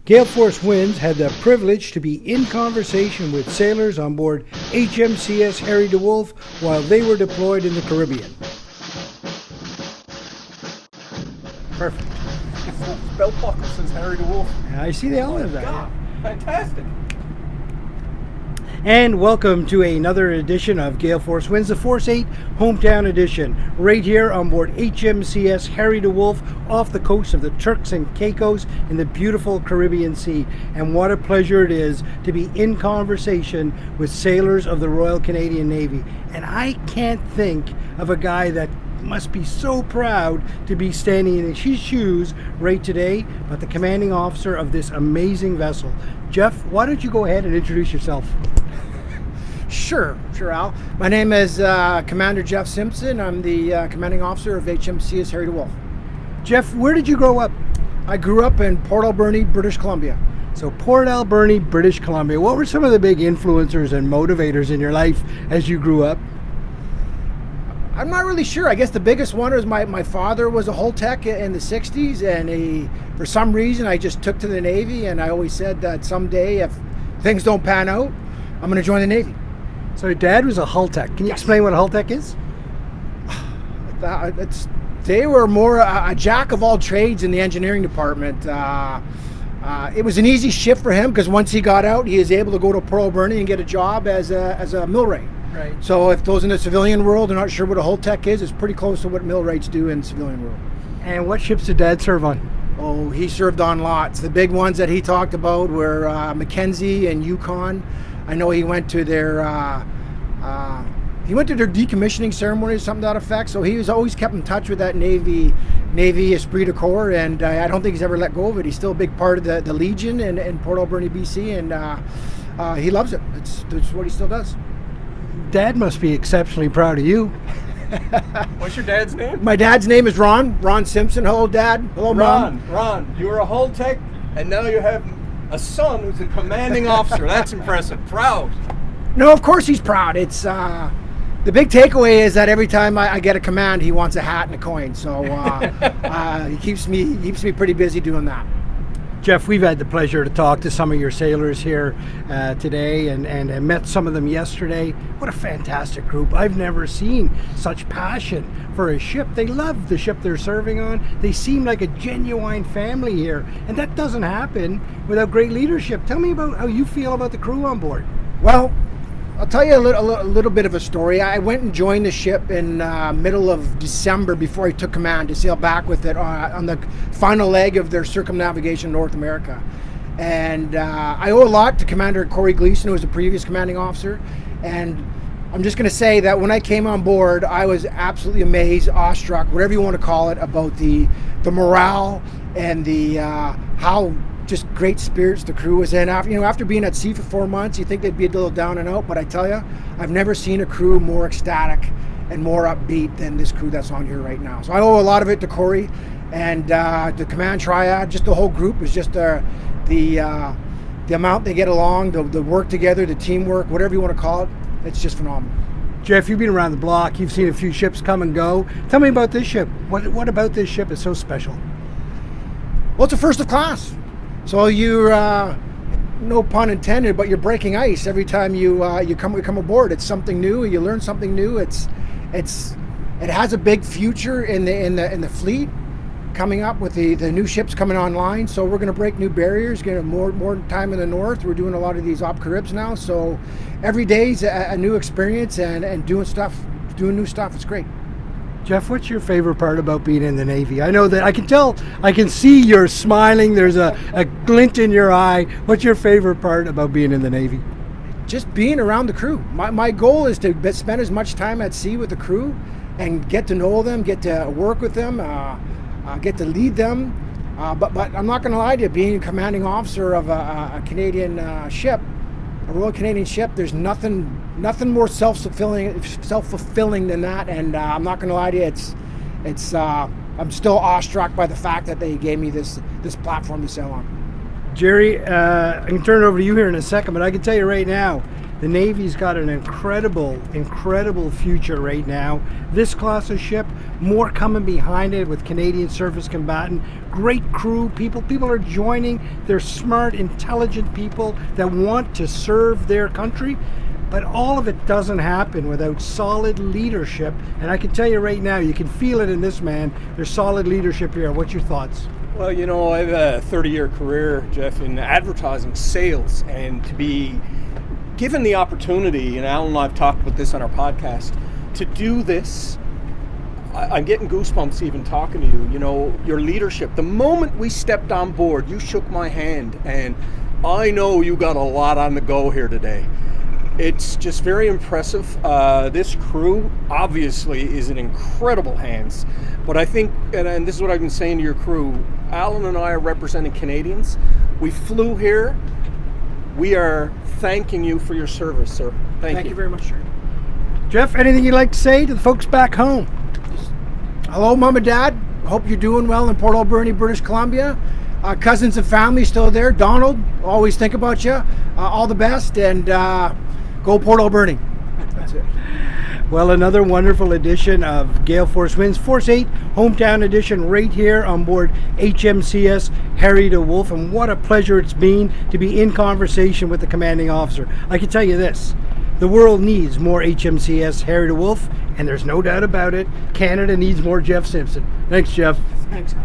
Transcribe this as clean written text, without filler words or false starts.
Gale Force Winds had the privilege to be in conversation with sailors on board HMCS Harry DeWolf while they were deployed in the Caribbean. Perfect. Belt buckle says Harry DeWolf. I see they all have that. God, fantastic. And welcome to another edition of Gale Force Winds, the Force-8 Hometown Edition, right here on board HMCS Harry DeWolf off the coast of the Turks and Caicos in the beautiful Caribbean Sea. And what a pleasure it is to be in conversation with sailors of the Royal Canadian Navy. And I can't think of a guy that must be so proud to be standing in his shoes right today, but the commanding officer of this amazing vessel. Geoff, why don't you go ahead and introduce yourself? Sure, Al. My name is Commander Geoff Simpson. I'm the commanding officer of HMCS Harry DeWolf. Geoff, where did you grow up? I grew up in Port Alberni, British Columbia. So Port Alberni, British Columbia. What were some of the big influencers and motivators in your life as you grew up? I'm not really sure. I guess the biggest one was my father was a hull tech in the 60s, and for some reason I just took to the Navy, and I always said that someday if things don't pan out, I'm going to join the Navy. So your dad was a hull tech. Can you explain what a hull tech is? They were more a jack of all trades in the engineering department. It was an easy shift for him because once he got out, he was able to go to Port Alberni and get a job as a millwright. Right. So if those in the civilian world are not sure what a hull tech is, it's pretty close to what millwrights do in the civilian world. And what ships did Dad serve on? Oh, he served on lots. The big ones that he talked about were Mackenzie and Yukon. I know he went to their decommissioning ceremony or something to that effect. So he was always kept in touch with that Navy esprit de corps, and I don't think he's ever let go of it. He's still a big part of the Legion in Port Alberni, BC, and he loves it. It's what he still does. Dad must be exceptionally proud of you. What's your dad's name? My dad's name is Ron Simpson. Hello, Dad. Hello, Mom. Ron, you were a hull tech, and now you have a son who's a commanding officer. That's impressive. Proud. No, of course he's proud. It's the big takeaway is that every time I get a command, he wants a hat and a coin. So he keeps me pretty busy doing that. Geoff, we've had the pleasure to talk to some of your sailors here today and met some of them yesterday. What a fantastic group. I've never seen such passion for a ship. They love the ship they're serving on. They seem like a genuine family here, and that doesn't happen without great leadership. Tell me about how you feel about the crew on board. Well, I'll tell you a little bit of a story. I went and joined the ship in middle of December before I took command to sail back with it on the final leg of their circumnavigation in North America. And I owe a lot to Commander Corey Gleason, who was the previous commanding officer. And I'm just going to say that when I came on board, I was absolutely amazed, awestruck, whatever you want to call it, about the morale and the how just great spirits the crew was in. After being at sea for 4 months, you think they'd be a little down and out, but I tell you, I've never seen a crew more ecstatic and more upbeat than this crew that's on here right now. So I owe a lot of it to Corey and the command triad. Just the whole group is just the amount they get along, the work together, the teamwork, whatever you want to call it. It's just phenomenal. Geoff, you've been around the block. You've seen a few ships come and go. Tell me about this ship. What about this ship is so special? Well, it's a first of class. So you're, no pun intended, but you're breaking ice every time you come aboard. It's something new. You learn something new. It has a big future in the fleet coming up with the new ships coming online. So we're going to break new barriers, get more time in the north. We're doing a lot of these op Caribs now. So every day's a new experience and doing new stuff. It's great. Geoff, what's your favorite part about being in the Navy? I know that I can see you're smiling. There's a glint in your eye. What's your favorite part about being in the Navy? Just being around the crew. My goal is to spend as much time at sea with the crew and get to know them, get to work with them, get to lead them. But I'm not going to lie to you, being a commanding officer of a Canadian ship, a Royal Canadian ship, there's nothing more self-fulfilling than that. And I'm not going to lie to you, I'm still awestruck by the fact that they gave me this platform to sail on. Jerry, I can turn it over to you here in a second, but I can tell you right now, The Navy's got an incredible future right now. This class of ship, more coming behind it with Canadian surface combatant. Great crew, people are joining. They're smart, intelligent people that want to serve their country. But all of it doesn't happen without solid leadership. And I can tell you right now, you can feel it in this man. There's solid leadership here. What's your thoughts? Well, you know, I have a 30-year career, Geoff, in advertising, sales, and to be given the opportunity, and Alan and I have talked about this on our podcast, to do this, I'm getting goosebumps even talking to you. You know, your leadership. The moment we stepped on board, you shook my hand, and I know you got a lot on the go here today. It's just very impressive. This crew obviously is in incredible hands, but I think, and this is what I've been saying to your crew, Alan and I are representing Canadians. We flew here. We are thanking you for your service, sir. Thank you very much, sir. Geoff, anything you'd like to say to the folks back home? Hello, Mom and Dad. Hope you're doing well in Port Alberni, British Columbia. Cousins and family still there. Donald, always think about you. All the best, and go Port Alberni. That's it. Well, another wonderful edition of Gale Force Winds, Force 8 Hometown Edition, right here on board HMCS Harry DeWolf. And what a pleasure it's been to be in conversation with the commanding officer. I can tell you this, the world needs more HMCS Harry DeWolf, and there's no doubt about it, Canada needs more Geoff Simpson. Thanks, Geoff. Thanks.